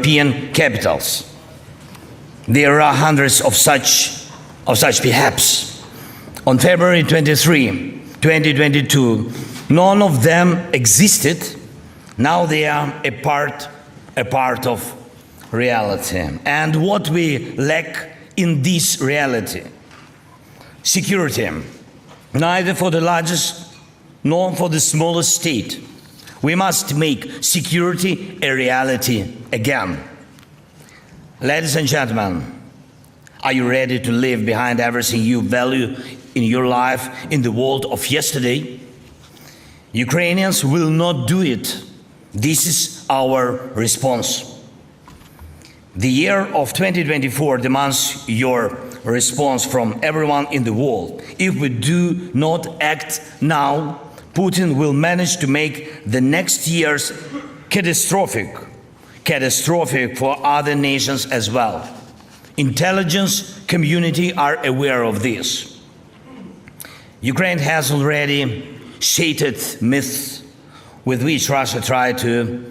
European capitals. There are hundreds of such perhaps. On February 23, 2022, none of them existed. Now they are a part of reality. And what we lack in this reality? Security, neither for the largest nor for the smallest state. We must make security a reality again. Ladies and gentlemen, are you ready to leave behind everything you value in your life in the world of yesterday? Ukrainians will not do it. This is our response. The year of 2024 demands your response from everyone in the world. If we do not act now, Putin will manage to make the next years catastrophic for other nations as well. Intelligence community are aware of this. Ukraine has already shattered myths with which Russia tried to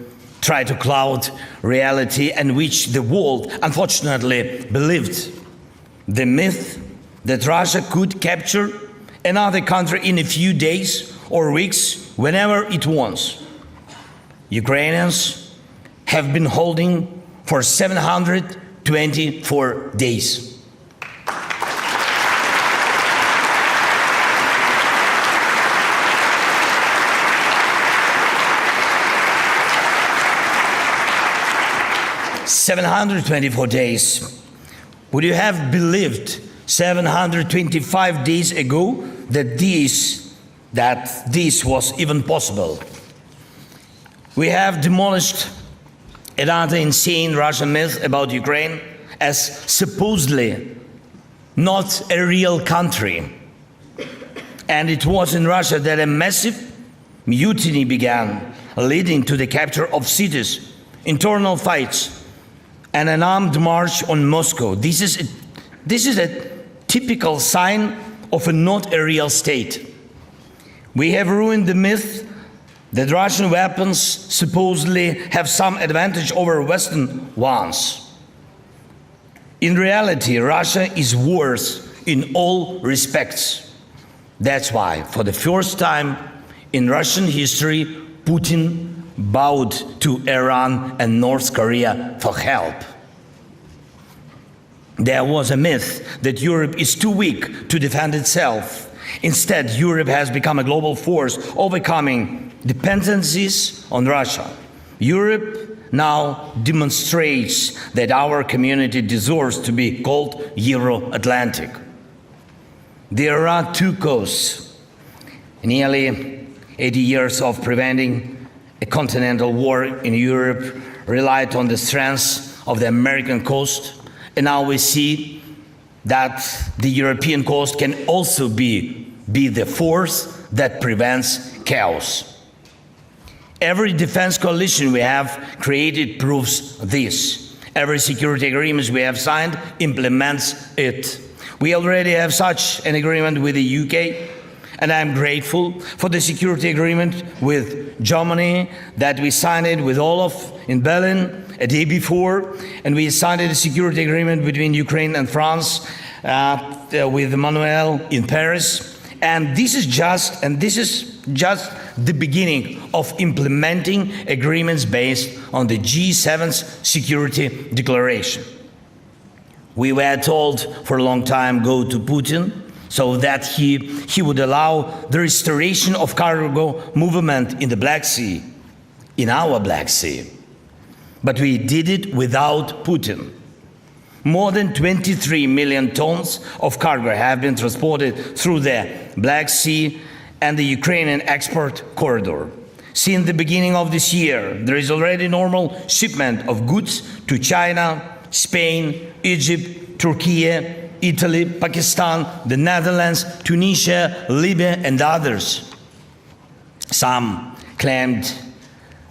cloud reality and which the world unfortunately believed. The myth that Russia could capture another country in a few days or weeks whenever it wants. Ukrainians have been holding for 724 days. Would you have believed 725 days ago that this was even possible? We have demolished another insane Russian myth about Ukraine as supposedly not a real country. And it was in Russia that a massive mutiny began, leading to the capture of cities, internal fights, and an armed march on Moscow. This is a typical sign of a not a real state. We have ruined the myth that Russian weapons supposedly have some advantage over Western ones. In reality, Russia is worse in all respects. That's why, for the first time in Russian history, Putin bowed to Iran and North Korea for help. There was a myth that Europe is too weak to defend itself. Instead, Europe has become a global force, overcoming dependencies on Russia. Europe now demonstrates that our community deserves to be called Euro-Atlantic. There are two coasts. Nearly 80 years of preventing a continental war in Europe relied on the strength of the American coast, and now we see that the European coast can also be the force that prevents chaos. Every defense coalition we have created proves this. Every security agreement we have signed implements it. We already have such an agreement with the UK, and I'm grateful for the security agreement with Germany that we signed it with Olaf in Berlin a day before, and we signed a security agreement between Ukraine and France with Emmanuel in Paris. And this is just the beginning of implementing agreements based on the G7's security declaration. We were told for a long time, go to Putin, so that he would allow the restoration of cargo movement in the Black Sea, in our Black Sea. But we did it without Putin. More than 23 million tons of cargo have been transported through the Black Sea and the Ukrainian export corridor. Since the beginning of this year, there is already normal shipment of goods to China, Spain, Egypt, Turkey, Italy, Pakistan, the Netherlands, Tunisia, Libya, and others. Some claimed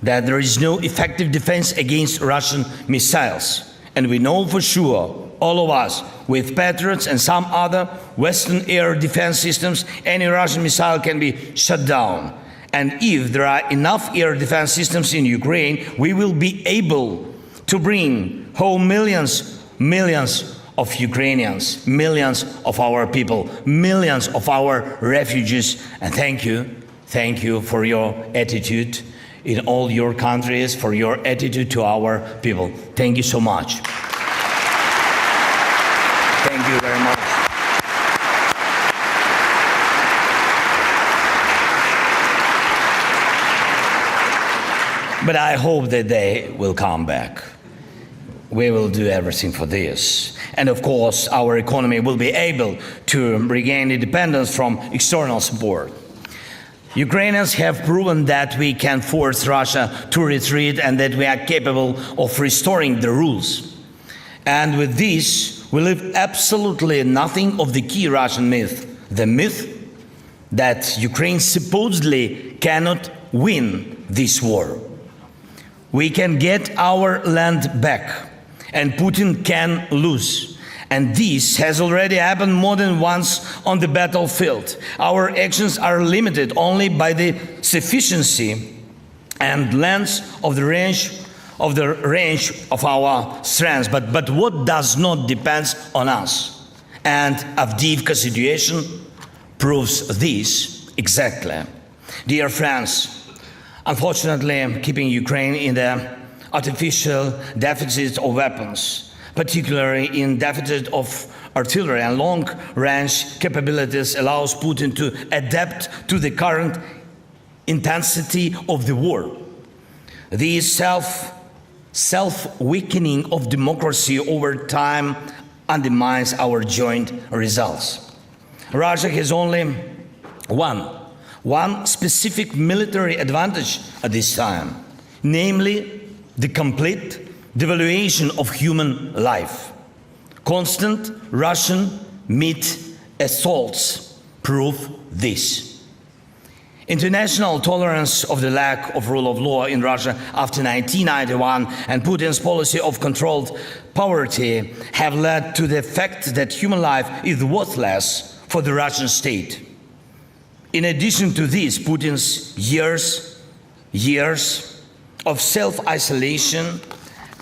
that there is no effective defense against Russian missiles. And we know for sure, all of us, with Patriots and some other Western air defense systems, any Russian missile can be shut down. And if there are enough air defense systems in Ukraine, we will be able to bring home millions of Ukrainians, millions of our people, millions of our refugees. And thank you for your attitude in all your countries, for your attitude to our people. Thank you so much. Thank you very much. But I hope that they will come back. We will do everything for this. And of course, our economy will be able to regain independence from external support. Ukrainians have proven that we can force Russia to retreat and that we are capable of restoring the rules. And with this, we leave absolutely nothing of the key Russian myth, the myth that Ukraine supposedly cannot win this war. We can get our land back, and Putin can lose. And this has already happened more than once on the battlefield. Our actions are limited only by the sufficiency and length of the range of our strengths. But what does not depend on us? And Avdiivka situation proves this exactly. Dear friends, unfortunately, keeping Ukraine in the artificial deficit of weapons, particularly in deficit of artillery and long-range capabilities, allows Putin to adapt to the current intensity of the war. This self-weakening of democracy over time undermines our joint results. Russia has only one specific military advantage at this time, namely the complete devaluation of human life. Constant Russian meat assaults prove this. International tolerance of the lack of rule of law in Russia after 1991 and Putin's policy of controlled poverty have led to the fact that human life is worthless for the Russian state. In addition to this, Putin's years of self-isolation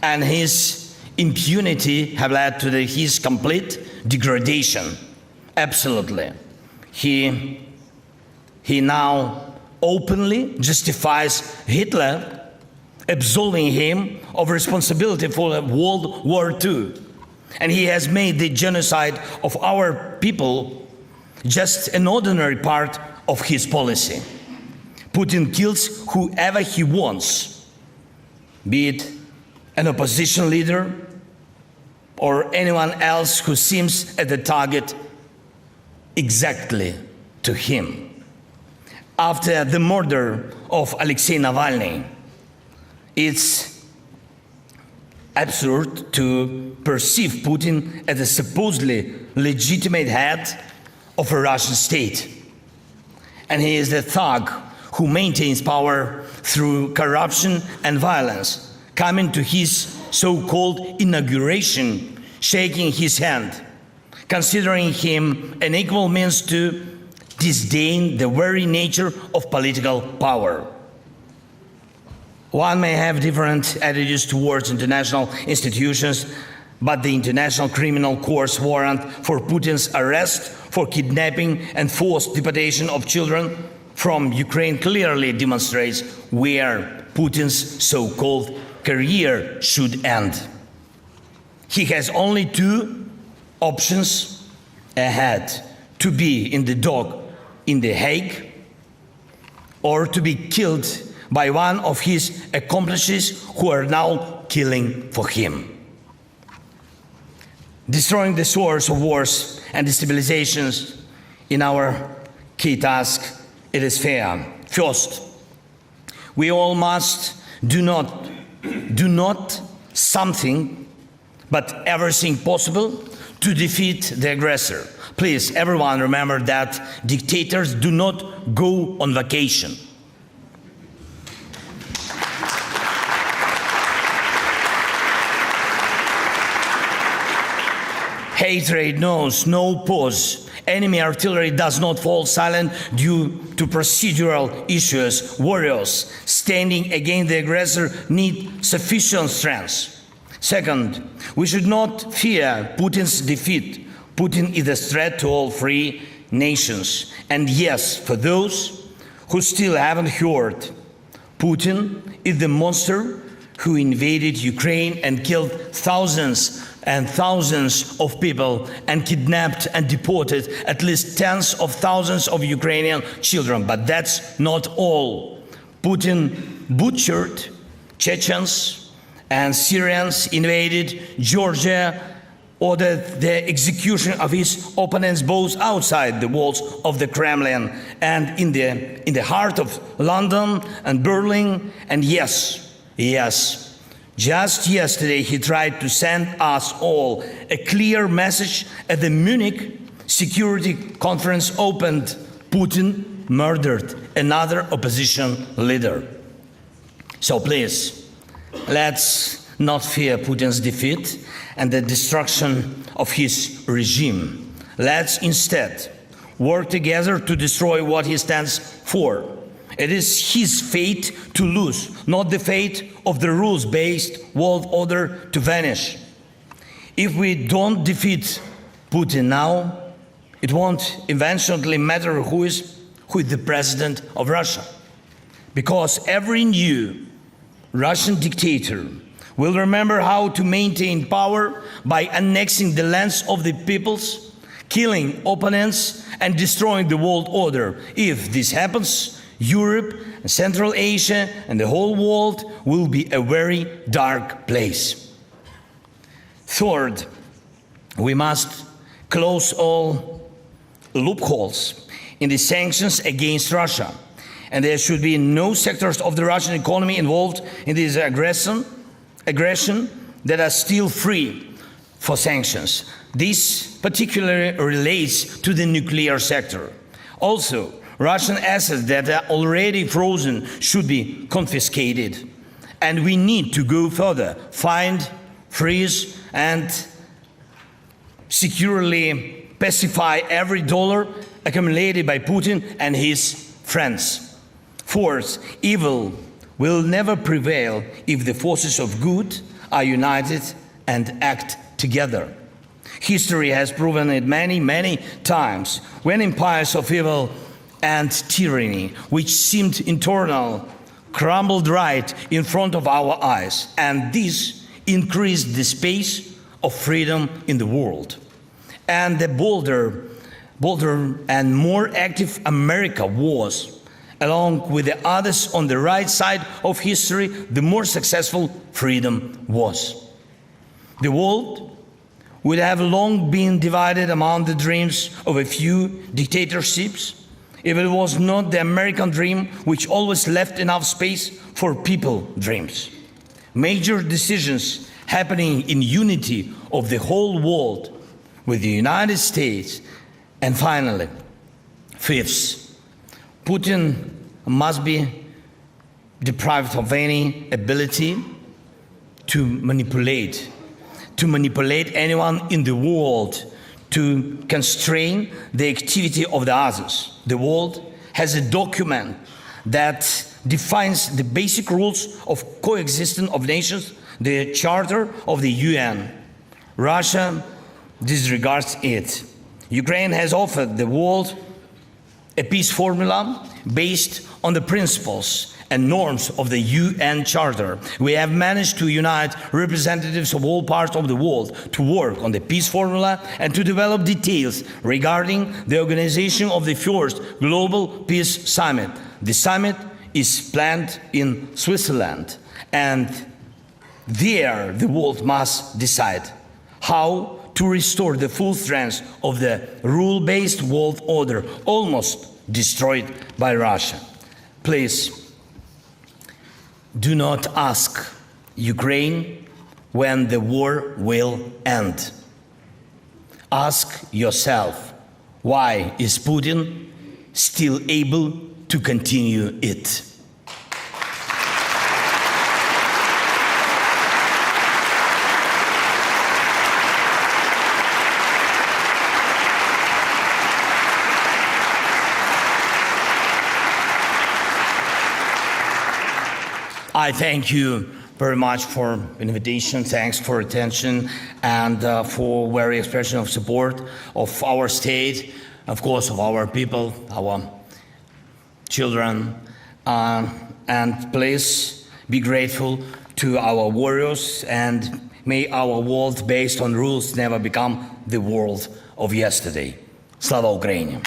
and his impunity have led to his complete degradation. Absolutely. He now openly justifies Hitler, absolving him of responsibility for World War II. And he has made the genocide of our people just an ordinary part of his policy. Putin kills whoever he wants, be it an opposition leader or anyone else who seems at the target exactly to him. After the murder of Alexei Navalny, it's absurd to perceive Putin as a supposedly legitimate head of a Russian state. And he is the thug who maintains power through corruption and violence, coming to his so-called inauguration, shaking his hand, considering him an equal means to disdain the very nature of political power. One may have different attitudes towards international institutions, but the International Criminal Court's warrant for Putin's arrest for kidnapping and forced deportation of children from Ukraine clearly demonstrates where Putin's so-called career should end. He has only two options ahead: to be in the dock in The Hague or to be killed by one of his accomplices who are now killing for him. Destroying the source of wars and destabilizations in our key task, it is fair. First, we all must do not something, but everything possible to defeat the aggressor. Please, everyone, remember that dictators do not go on vacation. Hatred knows no pause. Enemy artillery does not fall silent due to procedural issues. Warriors standing against the aggressor need sufficient strength Second, we should not fear Putin's defeat. Putin is a threat to all free nations. And yes, for those who still haven't heard, Putin is the monster who invaded Ukraine and killed thousands and thousands of people and kidnapped and deported at least tens of thousands of Ukrainian children. But that's not all. Putin butchered Chechens and Syrians, invaded Georgia, ordered the execution of his opponents both outside the walls of the Kremlin and in the heart of London and Berlin. And yes, just yesterday he tried to send us all a clear message at the Munich Security Conference opened. Putin murdered another opposition leader. So please, let's not fear Putin's defeat and the destruction of his regime. Let's instead work together to destroy what he stands for. It is his fate to lose, not the fate of the rules-based world order to vanish. If we don't defeat Putin now, it won't eventually matter who is the president of Russia. Because every new Russian dictator will remember how to maintain power by annexing the lands of the peoples, killing opponents, and destroying the world order. If this happens, Europe, Central Asia, and the whole world will be a very dark place. Third, we must close all loopholes in the sanctions against Russia, and there should be no sectors of the Russian economy involved in this aggression that are still free for sanctions. This particularly relates to the nuclear sector. Also, Russian assets that are already frozen should be confiscated. And we need to go further, find, freeze, and securely pacify every dollar accumulated by Putin and his friends. Fourth, evil will never prevail if the forces of good are united and act together. History has proven it many, many times when empires of evil and tyranny, which seemed eternal, crumbled right in front of our eyes, and this increased the space of freedom in the world. And the bolder and more active America was, along with the others on the right side of history, the more successful freedom was. The world would have long been divided among the dreams of a few dictatorships if it was not the American dream which always left enough space for people dreams. Major decisions happening in unity of the whole world with the United States. And finally, fifth, Putin must be deprived of any ability to manipulate anyone in the world, to constrain the activity of the others. The world has a document that defines the basic rules of coexistence of nations, the Charter of the UN. Russia disregards it. Ukraine has offered the world a peace formula based on the principles and norms of the UN Charter. We have managed to unite representatives of all parts of the world to work on the peace formula and to develop details regarding the organization of the first Global Peace Summit. The summit is planned in Switzerland, and there the world must decide how to restore the full strength of the rule-based world order, almost destroyed by Russia. Please, do not ask Ukraine when the war will end. Ask yourself, why is Putin still able to continue it? I thank you very much for invitation. Thanks for attention and for very expression of support of our state, of course, of our people, our children. And please be grateful to our warriors, and may our world based on rules never become the world of yesterday. Slava Ukraini!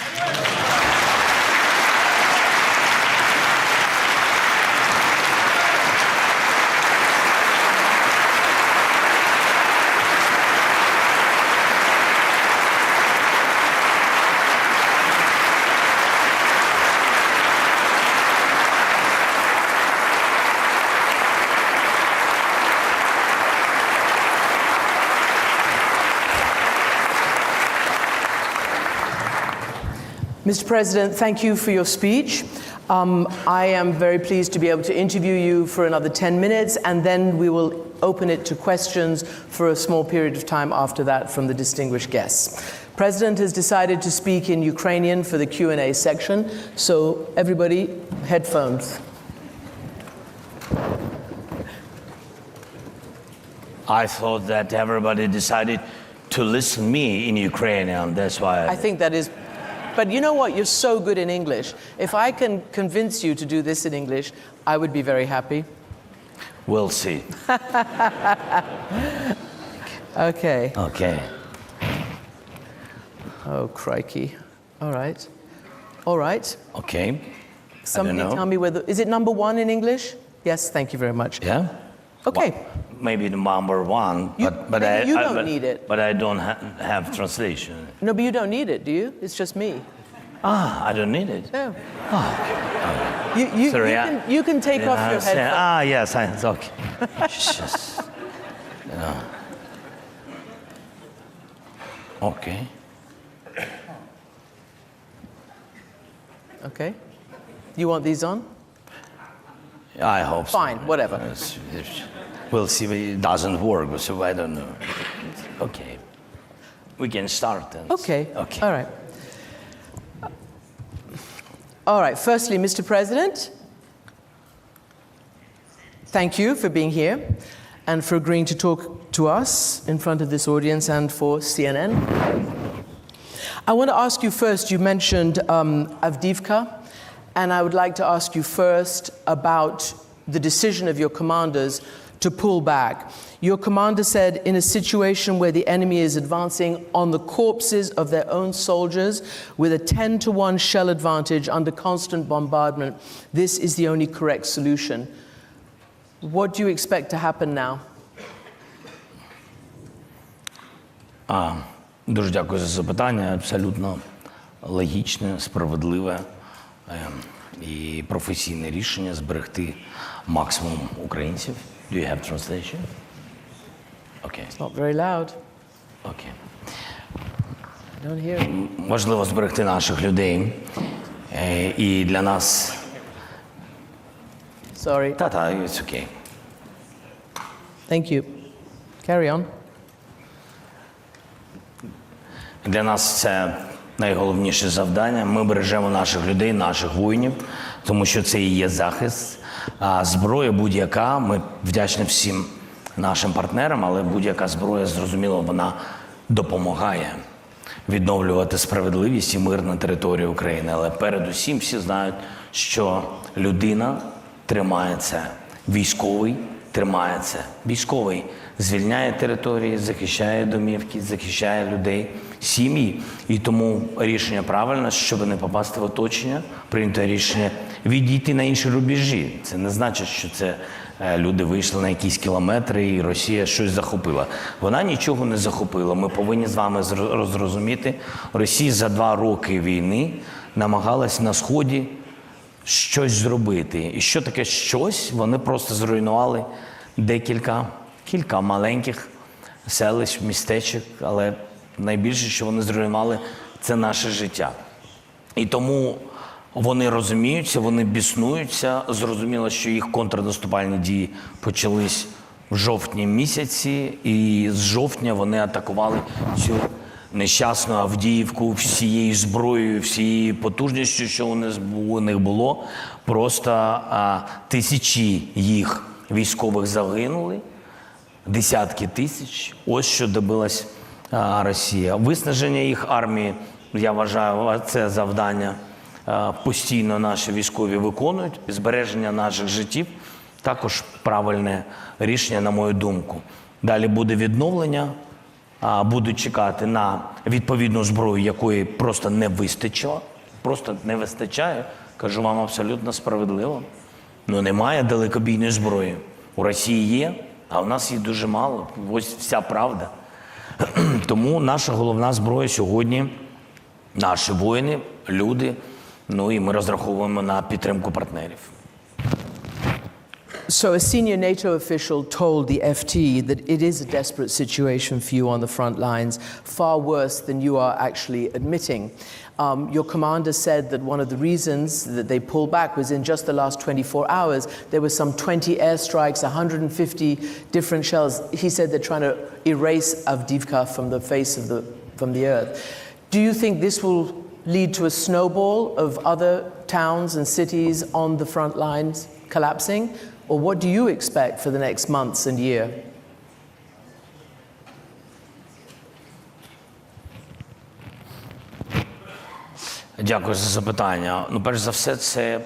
Mr. President, thank you for your speech. I am very pleased to be able to interview you for another 10 minutes, and then we will open it to questions for a small period of time after that from the distinguished guests. President has decided to speak in Ukrainian for the Q&A section, so everybody, headphones. I thought that everybody decided to listen to me in Ukrainian, that's why I think that is... But you know what? You're so good in English. If I can convince you to do this in English, I would be very happy. We'll see. Okay. Okay. Oh, crikey. All right. All right. Okay. Somebody tell me whether... Is it number one in English? Yes, thank you very much. Yeah? Okay. Well, maybe the number one, but you don't need it. But I don't have translation. No, but you don't need it, do you? It's just me. I don't need it. No. Oh. Sorry, you can take off your headphones. Yes, it's okay. Just, Okay. Okay. You want these on? I hope so. Fine, whatever. We'll see if it doesn't work, so I don't know. Okay. We can start then. Okay. Okay. All right. All right. Firstly, Mr. President, thank you for being here and for agreeing to talk to us in front of this audience and for CNN. I want to ask you first, you mentioned Avdiivka, and I would like to ask you first about the decision of your commanders to pull back. Your commander said, in a situation where the enemy is advancing on the corpses of their own soldiers with a 10-to-1 shell advantage under constant bombardment, this is the only correct solution. What do you expect to happen now? Дуже дякую за запитання. Абсолютно логічне, справедливе і професійне рішення зберегти максимум українців. Do you have translation? Okay. It's not very loud. Okay. I don't hear it. Важливо зберегти наших людей. І для нас... Sorry. Та, it's okay. Thank you. Carry on. Для нас це найголовніше завдання. Ми бережемо наших людей, наших воїнів, тому що це і є захист. А зброя будь-яка, ми вдячні всім нашим партнерам, але будь-яка зброя, зрозуміло, вона допомагає відновлювати справедливість і мир на території України. Але передусім всі знають, що людина тримається, військовий тримається. Військовий звільняє території, захищає домівки, захищає людей, сім'ї. І тому рішення правильне, щоб не попасти в оточення, прийнято рішення відійти на інші рубежі. Це не значить, що це люди вийшли на якісь кілометри і Росія щось захопила. Вона нічого не захопила. Ми повинні з вами зрозуміти, Росія за 2 роки війни намагалась на Сході щось зробити. І що таке щось? Вони просто зруйнували кілька маленьких селищ, містечок, але найбільше, що вони зруйнували, це наше життя. І тому вони розуміються, вони біснуються. Зрозуміло, що їх контрнаступальні дії почались в жовтні місяці, і з жовтня вони атакували цю нещасну Авдіївку всією зброєю, всією потужністю, що у них було. Просто тисячі їх військових загинули, десятки тисяч. Ось що добилась Росія. Виснаження їх армії, я вважаю, це завдання постійно наші військові виконують. Збереження наших життів – також правильне рішення, на мою думку. Далі буде відновлення, будуть чекати на відповідну зброю, якої просто не вистачило, просто не вистачає. Кажу вам абсолютно справедливо. Ну, немає далекобійної зброї. У Росії є, а у нас її дуже мало. Ось вся правда. Тому наша головна зброя сьогодні – наші воїни, люди, ну і ми розраховуємо на підтримку партнерів. So a senior NATO official told the FT that it is a desperate situation for you on the front lines, far worse than you are actually admitting. Your commander said that one of the reasons that they pulled back was in just the last 24 hours, there were some 20 airstrikes, 150 different shells. He said they're trying to erase Avdiivka from the face of from the earth. Do you think this will lead to a snowball of other towns and cities on the front lines collapsing? Or what do you expect for the next months and year? Дякую за запитання. Ну, перш за все, це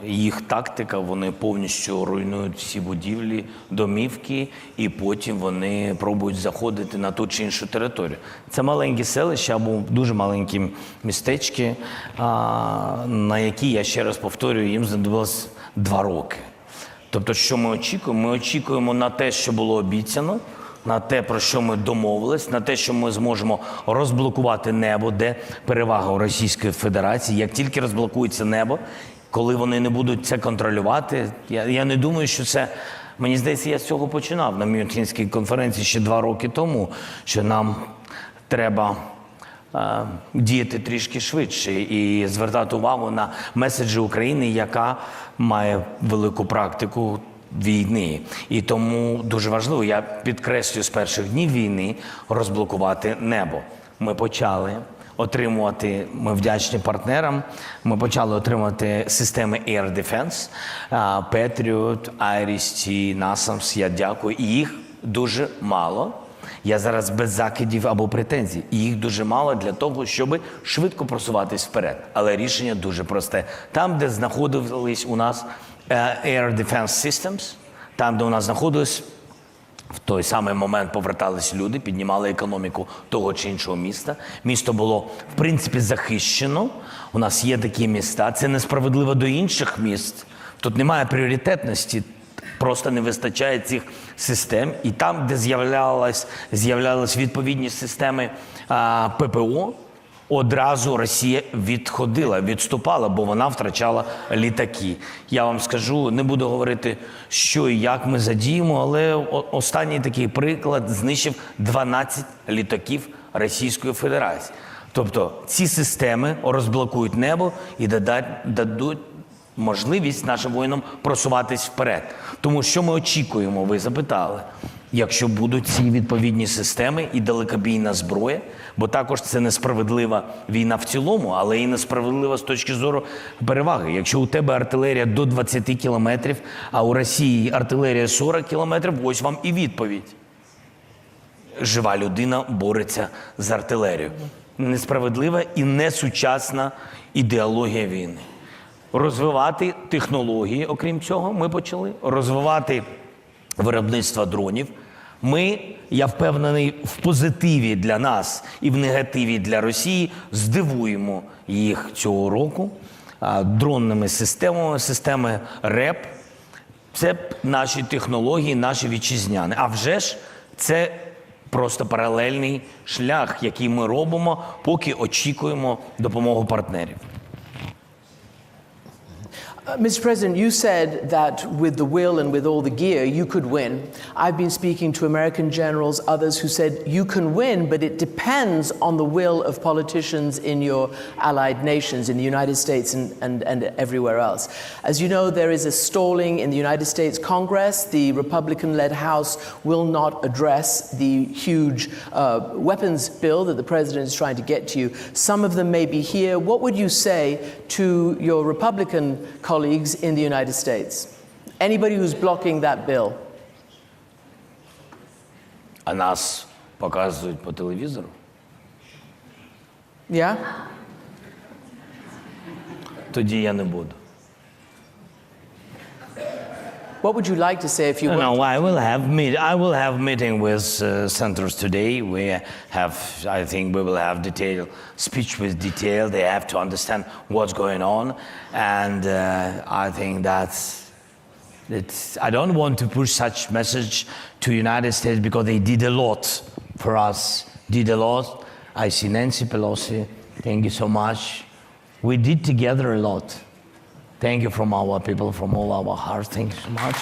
їх тактика. Вони повністю руйнують всі будівлі, домівки, і потім вони пробують заходити на ту чи іншу територію. Це маленькі селища або дуже маленькі містечки, на які, я ще раз повторюю, їм знадобилось 2 роки. Тобто, що ми очікуємо? Ми очікуємо на те, що було обіцяно, на те, про що ми домовились, на те, що ми зможемо розблокувати небо, де перевага у Російської Федерації. Як тільки розблокується небо, коли вони не будуть це контролювати, я не думаю, що це... Мені здається, я з цього починав на Мюнхенській конференції ще 2 роки тому, що нам треба діяти трішки швидше і звертати увагу на меседжі України, яка має велику практику війни. І тому дуже важливо, я підкреслюю, з перших днів війни розблокувати небо. Ми почали отримувати, ми вдячні партнерам, ми почали отримувати системи Air Defense, Patriot, Iris-T, NASAMS, я дякую. І їх дуже мало. Я зараз без закидів або претензій. І їх дуже мало для того, щоб швидко просуватись вперед. Але рішення дуже просте. Там, де знаходились у нас Air Defense Systems, там, де у нас знаходились, в той самий момент повертались люди, піднімали економіку того чи іншого міста. Місто було, в принципі, захищено. У нас є такі міста. Це несправедливо до інших міст. Тут немає пріоритетності. Просто не вистачає цих систем. І там, де з'являлись відповідні системи ППО, одразу Росія відступала, бо вона втрачала літаки. Я вам скажу, не буду говорити, що і як ми задіємо, але останній такий приклад знищив 12 літаків Російської Федерації. Тобто ці системи розблокують небо і дадуть можливість нашим воїнам просуватись вперед. Тому що ми очікуємо, ви запитали, якщо будуть ці відповідні системи і далекобійна зброя, бо також це несправедлива війна в цілому, але і несправедлива з точки зору переваги. Якщо у тебе артилерія до 20 кілометрів, а у Росії артилерія 40 кілометрів, ось вам і відповідь. Жива людина бореться з артилерією. Несправедлива і несучасна ідеологія війни. Розвивати технології, окрім цього, ми почали. Розвивати виробництво дронів. Ми, я впевнений, в позитиві для нас і в негативі для Росії здивуємо їх цього року дронними системами, системи РЕП. Це наші технології, наші вітчизняні. А вже ж це просто паралельний шлях, який ми робимо, поки очікуємо допомогу партнерів. Mr. President, you said that with the will and with all the gear, you could win. I've been speaking to American generals, others who said you can win, but it depends on the will of politicians in your allied nations, in the United States and everywhere else. As you know, there is a stalling in the United States Congress. The Republican-led House will not address the huge weapons bill that the President is trying to get to you. Some of them may be here. What would you say to your Republican colleagues in the United States Anybody who's blocking that bill? А нас показують по телевізору. Yeah? Тоді я не буду. What would you like to say if you were? No, I will have meeting with senators today. I think we will have detailed speech with detail. They have to understand what's going on, and I think I don't want to push such message to United States because they did a lot for us. Did a lot. I see Nancy Pelosi. Thank you so much. We did together a lot. Thank you from our people, from all our hearts. Thank you so much.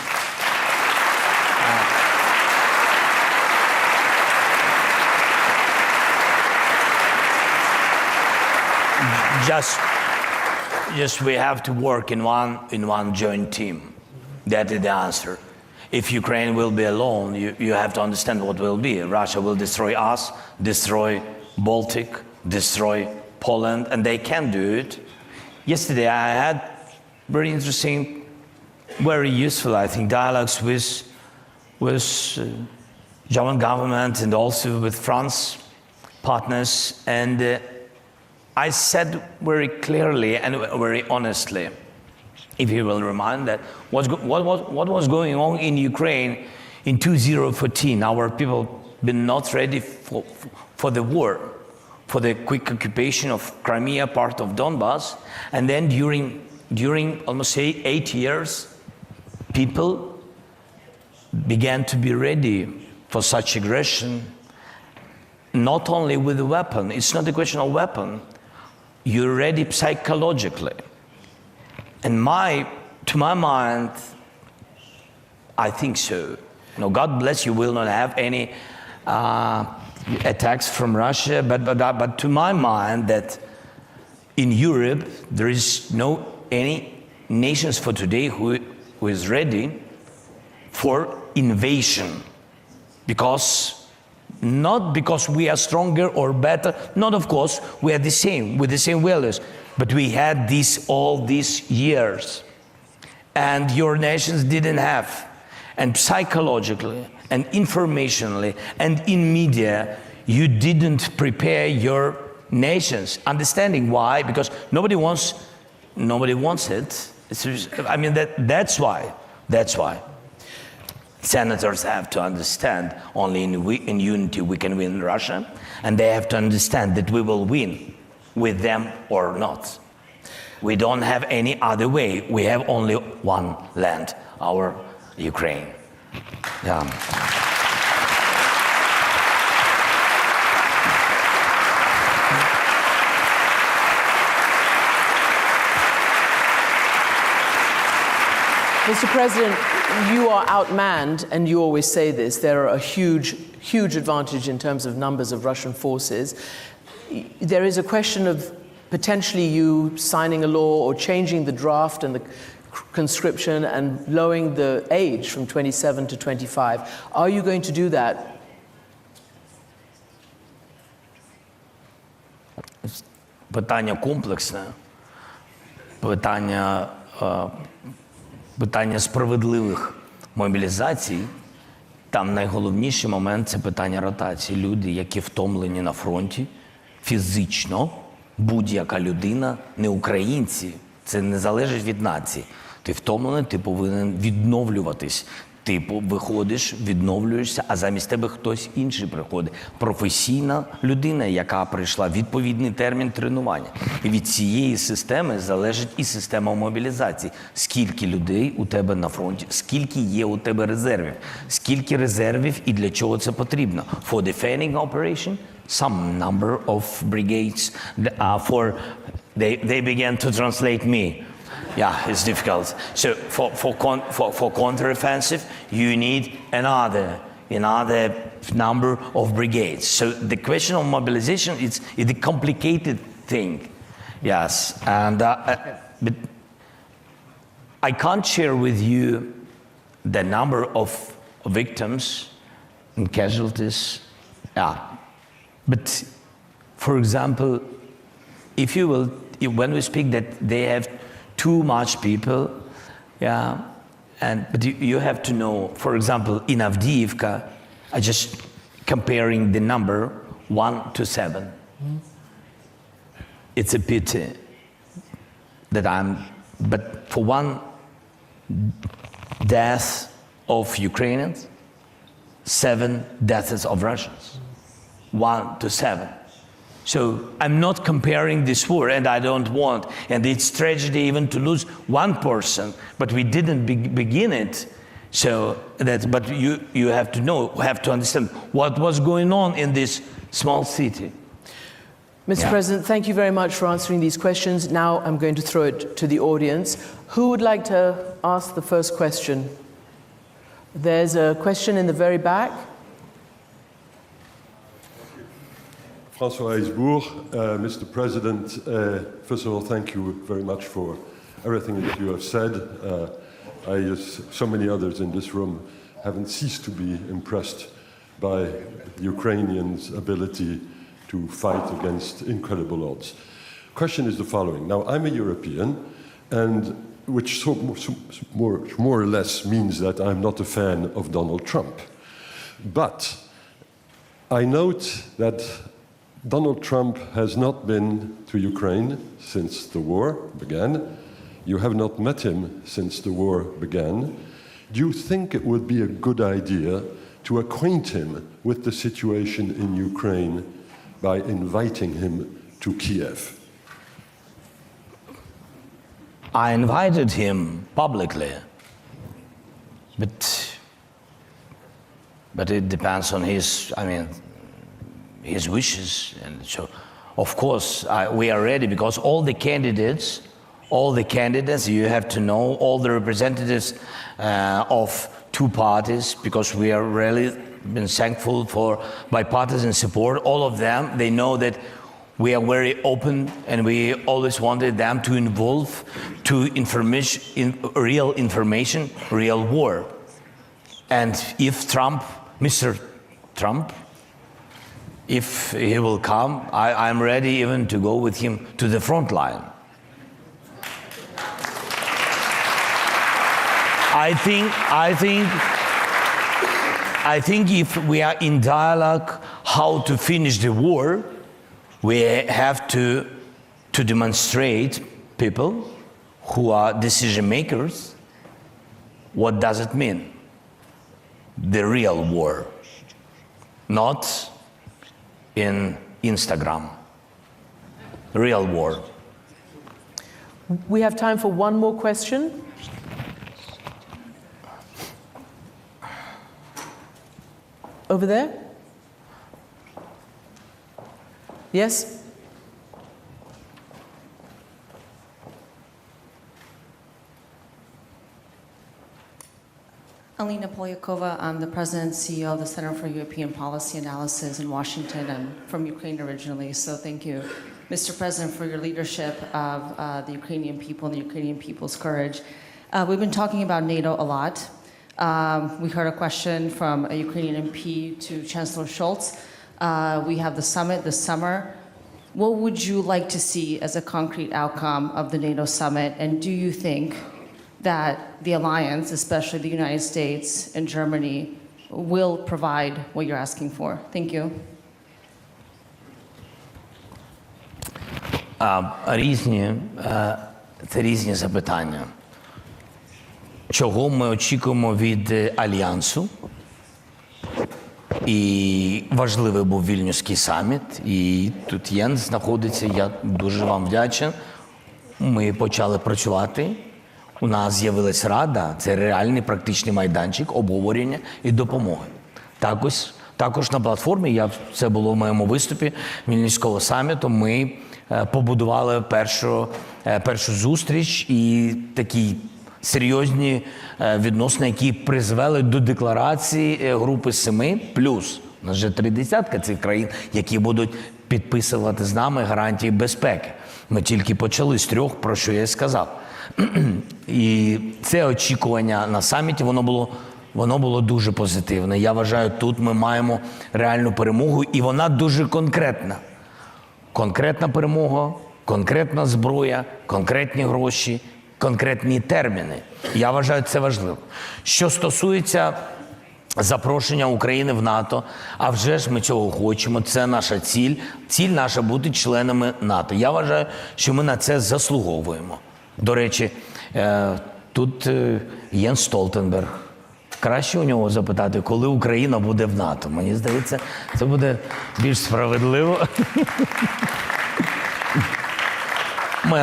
Just we have to work in one joint team. That is the answer. If Ukraine will be alone, you have to understand what will be. Russia will destroy us, destroy Baltic, destroy Poland, and they can do it. Yesterday I had very interesting, very useful, I think, dialogues with German government and also with France partners. And I said very clearly and very honestly, if you will remind that what was going on in Ukraine in 2014, our people been not ready for the war, for the quick occupation of Crimea, part of Donbass, and then during almost 8 years, people began to be ready for such aggression, not only with a weapon. It's not a question of weapon. You're ready psychologically. And to my mind, I think so. No, God bless you, will not have any attacks from Russia, but to my mind that in Europe, there is no any nations for today who is ready for invasion. Not because we are stronger or better, not of course, we are the same, with the same values, but we had this all these years. And your nations didn't have. And psychologically, and informationally, and in media, you didn't prepare your nations. Understanding why? Because nobody wants it. I mean, that's why. Senators have to understand only in unity we can win Russia, and they have to understand that we will win with them or not. We don't have any other way. We have only one land, our Ukraine. Yeah. Mr. President, you are outmanned, and you always say this. There are a huge advantage in terms of numbers of Russian forces. There is a question of potentially you signing a law or changing the draft and the conscription and lowering the age from 27 to 25. Are you going to do that? Питання комплексне, питання справедливих мобілізацій. Там найголовніший момент – це питання ротації. Люди, які втомлені на фронті, фізично, будь-яка людина, не українці, це не залежить від нації. Ти втомлений, ти повинен відновлюватись. Ти виходиш, відновлюєшся, а замість тебе хтось інший приходить. Професійна людина, яка пройшла відповідний термін тренування. І від цієї системи залежить і система мобілізації. Скільки людей у тебе на фронті, скільки є у тебе резервів, скільки резервів і для чого це потрібно. For defending operation, some number of brigades, they began to translate me. Yeah, it's difficult. So for counteroffensive, you need another number of brigades. So the question of mobilization is a complicated thing. Yes, and but I can't share with you the number of victims and casualties. Yeah, but for example, when we speak that they have too much people, yeah, But you have to know, for example, in Avdiivka, I just comparing the number 1 to 7. It's a pity that but for one death of Ukrainians, 7 deaths of Russians, 1 to 7. So I'm not comparing this war, and I don't want, and it's tragedy even to lose one person, but we didn't begin it. So but you have to know, have to understand what was going on in this small city. Mr. President, thank you very much for answering these questions. Now I'm going to throw it to the audience. Who would like to ask the first question? There's a question in the very back. François Heisbourg, Mr. President, first of all, thank you very much for everything that you have said. I, as so many others in this room, haven't ceased to be impressed by the Ukrainians' ability to fight against incredible odds. Question is the following. Now, I'm a European, and which more or less means that I'm not a fan of Donald Trump. But I note that Donald Trump has not been to Ukraine since the war began. You have not met him since the war began. Do you think it would be a good idea to acquaint him with the situation in Ukraine by inviting him to Kiev? I invited him publicly, but it depends on his wishes. And so, of course, we are ready, because all the candidates, you have to know, all the representatives of two parties, because we are really been thankful for bipartisan support. All of them, they know that we are very open, and we always wanted them to involve to information, real information, real war. And if Mr. Trump, if he will come, I'm ready even to go with him to the front line. I think if we are in dialogue how to finish the war, we have to demonstrate people who are decision makers what does it mean, the real war, not in Instagram, real war. We have time for one more question. Over there? Yes? Alina Polyakova, I'm the president and CEO of the Center for European Policy Analysis in Washington. I'm from Ukraine originally, so thank you, Mr. President, for your leadership of the Ukrainian people and the Ukrainian people's courage. We've been talking about NATO a lot. We heard a question from a Ukrainian MP to Chancellor Scholz. We have the summit this summer. What would you like to see as a concrete outcome of the NATO summit? And do you think that the alliance, especially the United States and Germany, will provide what you're asking for? Thank you. Це різні запитання. Чого ми очікуємо від Альянсу? І важливий був Вільнюський саміт, і тут Єнс знаходиться, я дуже вам вдячен. Ми почали працювати, у нас з'явилась Рада, це реальний практичний майданчик обговорення і допомоги. Також на платформі, це було в моєму виступі Вільнюського саміту, ми побудували першу зустріч і такі серйозні відносини, які призвели до декларації групи 7+. У нас вже 30 цих країн, які будуть підписувати з нами гарантії безпеки. Ми тільки почали з 3, про що я сказав. І це очікування на саміті, воно було дуже позитивне. Я вважаю, тут ми маємо реальну перемогу, і вона дуже конкретна. Конкретна перемога, конкретна зброя, конкретні гроші конкретні терміни. Я вважаю, це важливо. Що стосується запрошення України в НАТО, а вже ж ми цього хочемо, це наша ціль. Ціль наша бути членами НАТО. Я вважаю, що ми на це заслуговуємо. До речі, тут Єнс Столтенберг. Краще у нього запитати, коли Україна буде в НАТО. Мені здається, це буде більш справедливо.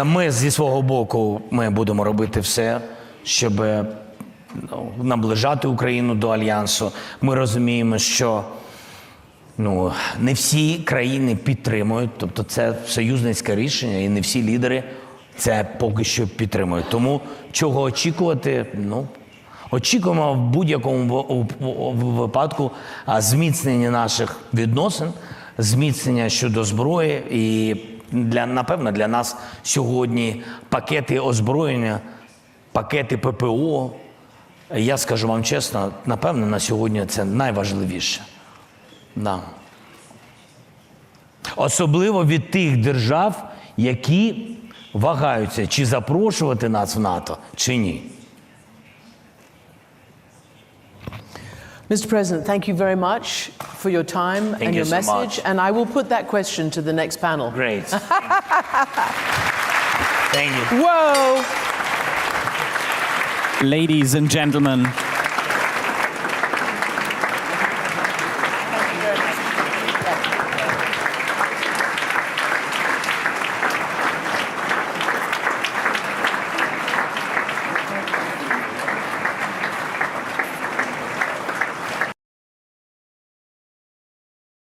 Ми зі свого боку ми будемо робити все, щоб наближати Україну до Альянсу. Ми розуміємо, що не всі країни підтримують, тобто це союзницьке рішення, і не всі лідери це поки що підтримують. Тому чого очікувати? Очікуємо в будь-якому випадку зміцнення наших відносин, зміцнення щодо зброї. І напевно для нас сьогодні пакети озброєння, пакети ППО, я скажу вам чесно, напевно на сьогодні це найважливіше. Да. Особливо від тих держав, які вагаються, чи запрошувати нас в НАТО, чи ні. Mr. President, thank you very much for your time and your message. And I will put that question to the next panel. Great. Thank you. Whoa! Ladies and gentlemen,